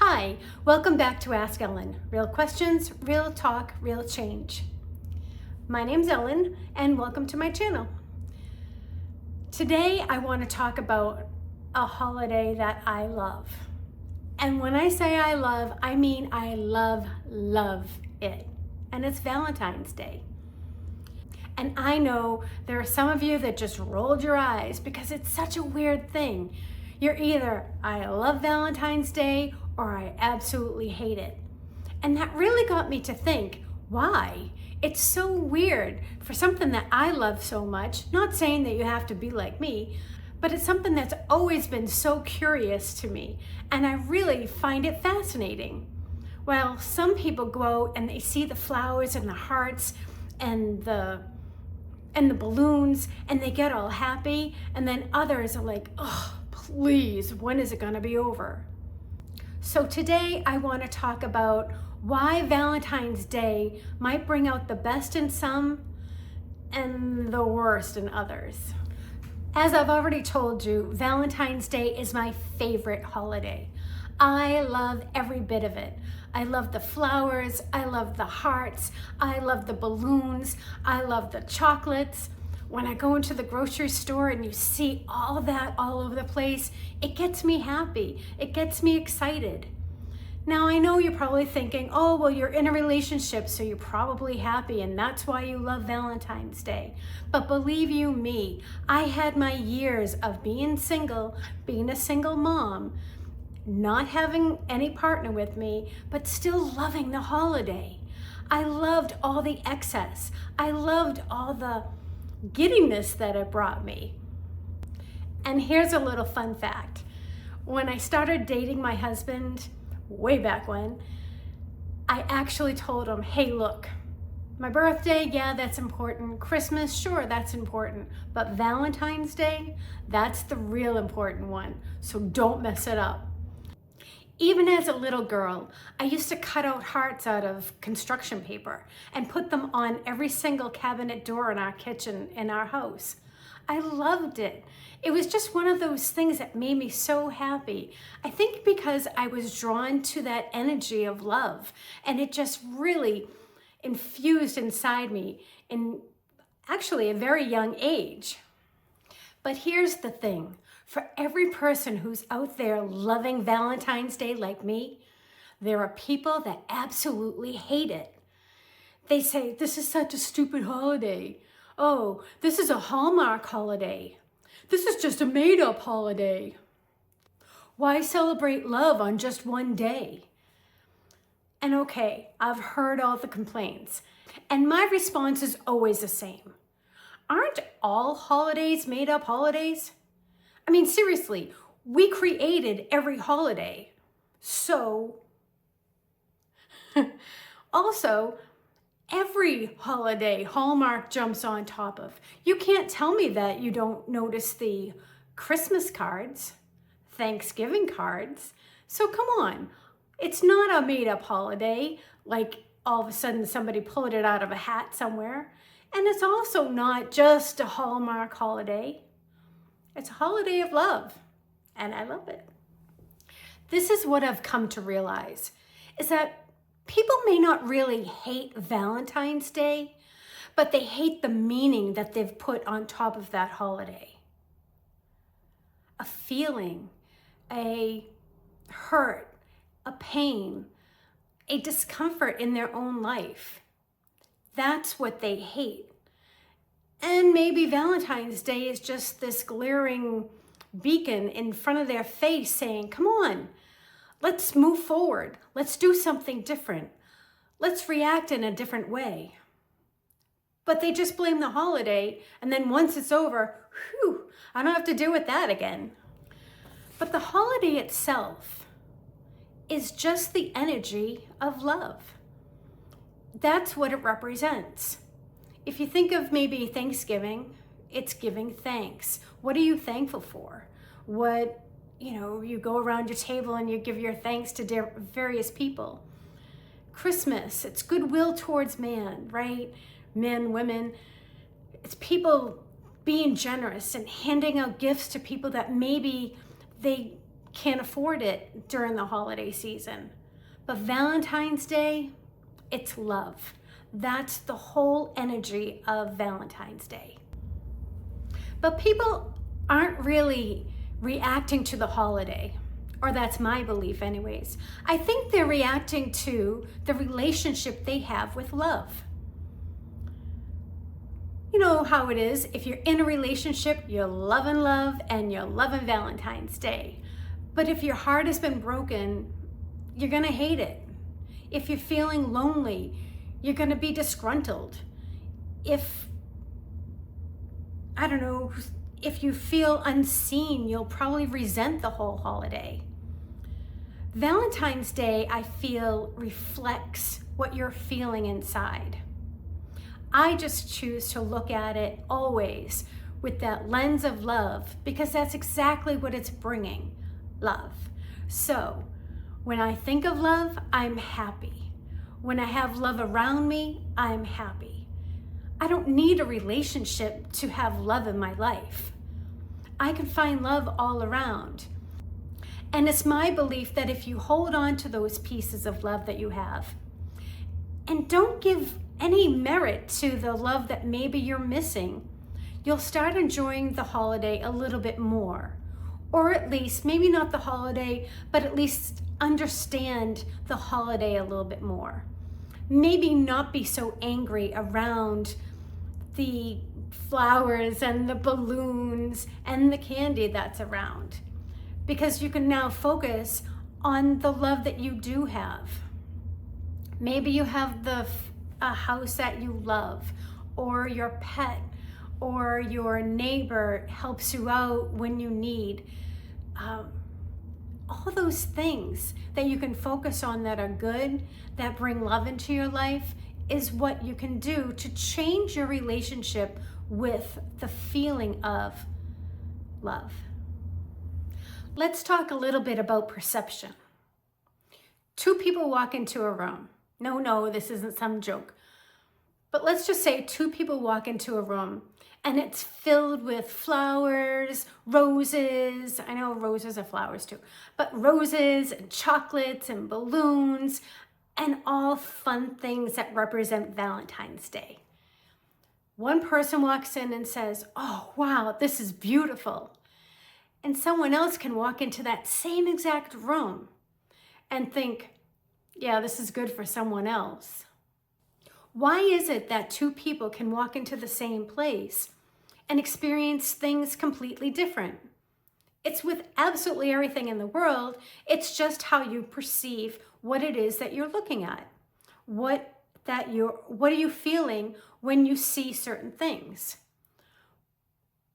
Hi, welcome back to Ask Ellen. Real questions, real talk, real change. My name's Ellen and welcome to my channel. Today I want to talk about a holiday that I love. And when I say I love, I mean I love it. And it's Valentine's Day. And I know there are some of you that just rolled your eyes because it's such a weird thing. You're either, I love Valentine's Day, or I absolutely hate it. And that really got me to think, why? It's so weird for something that I love so much, not saying that you have to be like me, but it's something that's always been so curious to me, and I really find it fascinating. Well, some people go out and they see the flowers and the hearts and the balloons and they get all happy, and then others are like, oh, please, when is it gonna be over? So today I want to talk about why Valentine's Day might bring out the best in some and the worst in others. As I've already told you, Valentine's Day is my favorite holiday. I love every bit of it. I love the flowers, I love the hearts, I love the balloons, I love the chocolates. When I go into the grocery store and you see all that all over the place, it gets me happy. It gets me excited. Now, I know you're probably thinking, oh, well, you're in a relationship, so you're probably happy, and that's why you love Valentine's Day. But believe you me, I had my years of being single, being a single mom, not having any partner with me, but still loving the holiday. I loved all the excess. I loved all the giddiness that it brought me. And here's a little fun fact. When I started dating my husband, way back when, I actually told him, hey, look, my birthday, yeah, that's important. Christmas, sure, that's important. But Valentine's Day, that's the real important one. So don't mess it up. Even as a little girl, I used to cut out hearts out of construction paper and put them on every single cabinet door in our kitchen in our house. I loved it. It was just one of those things that made me so happy. I think because I was drawn to that energy of love, and it just really infused inside me in actually a very young age. But here's the thing. For every person who's out there loving Valentine's Day like me, there are people that absolutely hate it. They say, this is such a stupid holiday. Oh, this is a Hallmark holiday. This is just a made-up holiday. Why celebrate love on just one day? And okay, I've heard all the complaints, and my response is always the same. Aren't all holidays made-up holidays? I mean, seriously, we created every holiday. So, also, every holiday Hallmark jumps on top of. You can't tell me that you don't notice the Christmas cards, Thanksgiving cards. So come on, it's not a made-up holiday, like all of a sudden somebody pulled it out of a hat somewhere. And it's also not just a Hallmark holiday. It's a holiday of love, and I love it. This is what I've come to realize, is that people may not really hate Valentine's Day, but they hate the meaning that they've put on top of that holiday. A feeling, a hurt, a pain, a discomfort in their own life. That's what they hate. And maybe Valentine's Day is just this glaring beacon in front of their face saying, come on, let's move forward. Let's do something different. Let's react in a different way. But they just blame the holiday, and then once it's over, whew, I don't have to deal with that again. But the holiday itself is just the energy of love. That's what it represents. If you think of maybe Thanksgiving, it's giving thanks. What are you thankful for? You go around your table and you give your thanks to various people. Christmas, it's goodwill towards man, right? Men, women. It's people being generous and handing out gifts to people that maybe they can't afford it during the holiday season. But Valentine's Day, it's love. That's the whole energy of Valentine's Day. But people aren't really reacting to the holiday, or that's my belief anyways. I think they're reacting to the relationship they have with love. You know how it is, if you're in a relationship, you're loving love and you're loving Valentine's Day. But if your heart has been broken, you're gonna hate it. If you're feeling lonely, you're gonna be disgruntled. If you feel unseen, you'll probably resent the whole holiday. Valentine's Day, I feel, reflects what you're feeling inside. I just choose to look at it always with that lens of love, because that's exactly what it's bringing, love. So when I think of love, I'm happy. When I have love around me, I'm happy. I don't need a relationship to have love in my life. I can find love all around. And it's my belief that if you hold on to those pieces of love that you have, and don't give any merit to the love that maybe you're missing, you'll start enjoying the holiday a little bit more. Or at least, maybe not the holiday, but at least understand the holiday a little bit more. Maybe not be so angry around the flowers and the balloons and the candy that's around, because you can now focus on the love that you do have. Maybe you have a house that you love, or your pet, or your neighbor helps you out when you need. All those things that you can focus on that are good, that bring love into your life, is what you can do to change your relationship with the feeling of love. Let's talk a little bit about perception. Two people walk into a room. No, this isn't some joke. But let's just say two people walk into a room and it's filled with flowers, roses. I know roses are flowers too, but roses and chocolates and balloons and all fun things that represent Valentine's Day. One person walks in and says, "Oh, wow, this is beautiful." And someone else can walk into that same exact room and think, "Yeah, this is good for someone else." Why is it that two people can walk into the same place and experience things completely different? It's with absolutely everything in the world. It's just how you perceive what it is that you're looking at. What are you feeling when you see certain things?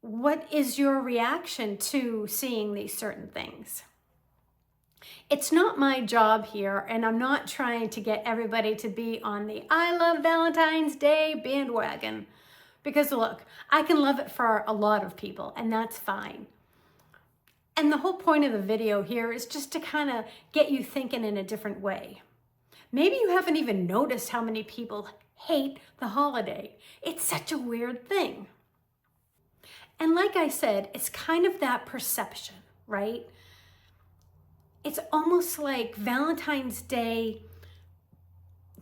What is your reaction to seeing these certain things? It's not my job here, and I'm not trying to get everybody to be on the I love Valentine's Day bandwagon, because look, I can love it for a lot of people, and that's fine. And the whole point of the video here is just to kind of get you thinking in a different way. Maybe you haven't even noticed how many people hate the holiday. It's such a weird thing. And like I said, it's kind of that perception, right? It's almost like Valentine's Day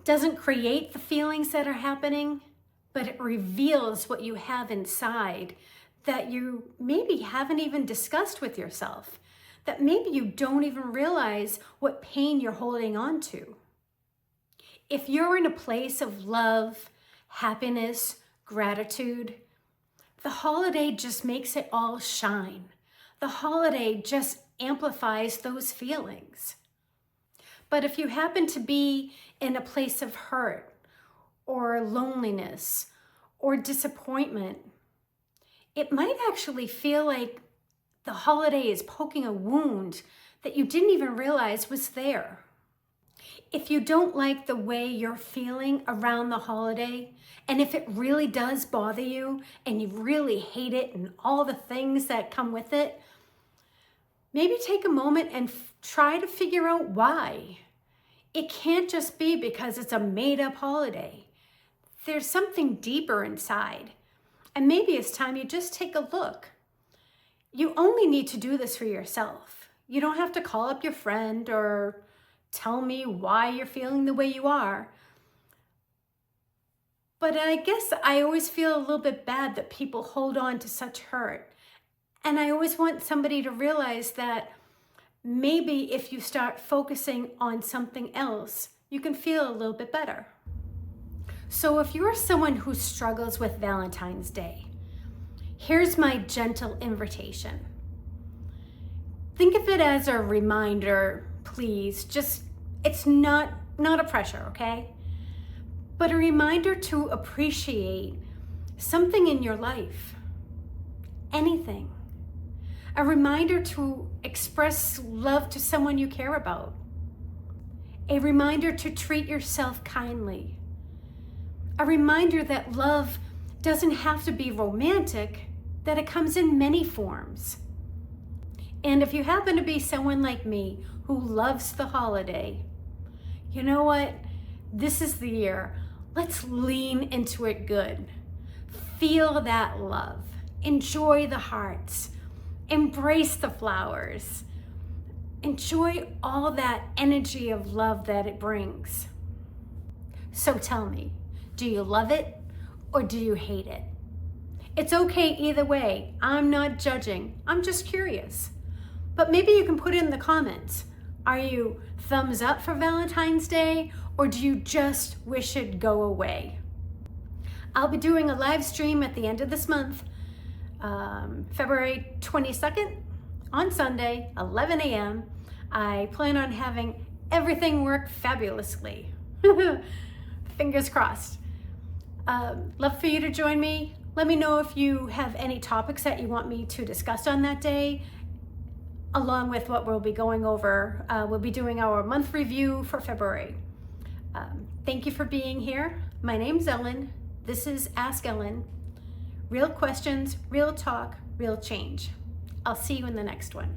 doesn't create the feelings that are happening, but it reveals what you have inside that you maybe haven't even discussed with yourself, that maybe you don't even realize what pain you're holding on to. If you're in a place of love, happiness, gratitude, the holiday just makes it all shine. The holiday just amplifies those feelings. But if you happen to be in a place of hurt or loneliness or disappointment, it might actually feel like the holiday is poking a wound that you didn't even realize was there. If you don't like the way you're feeling around the holiday, and if it really does bother you and you really hate it and all the things that come with it, maybe take a moment and try to figure out why. It can't just be because it's a made-up holiday. There's something deeper inside. And maybe it's time you just take a look. You only need to do this for yourself. You don't have to call up your friend or tell me why you're feeling the way you are. But I guess I always feel a little bit bad that people hold on to such hurt. And I always want somebody to realize that maybe if you start focusing on something else, you can feel a little bit better. So if you're someone who struggles with Valentine's Day, here's my gentle invitation. Think of it as a reminder, please. It's not a pressure, okay? But a reminder to appreciate something in your life, anything. A reminder to express love to someone you care about. A reminder to treat yourself kindly. A reminder that love doesn't have to be romantic, that it comes in many forms. And if you happen to be someone like me who loves the holiday, you know what? This is the year. Let's lean into it good. Feel that love. Enjoy the hearts. Embrace the flowers. Enjoy all that energy of love that it brings. So tell me, do you love it or do you hate it? It's okay either way. I'm not judging. I'm just curious. But maybe you can put it in the comments. Are you thumbs up for Valentine's Day or do you just wish it'd go away? I'll be doing a live stream at the end of this month, February 22nd on Sunday, 11 a.m. I plan on having everything work fabulously. Fingers crossed. Love for you to join me. Let me know if you have any topics that you want me to discuss on that day, along with what we'll be going over. We'll be doing our month review for February. Thank you for being here. My name's Ellen. This is Ask Ellen. Real questions, real talk, real change. I'll see you in the next one.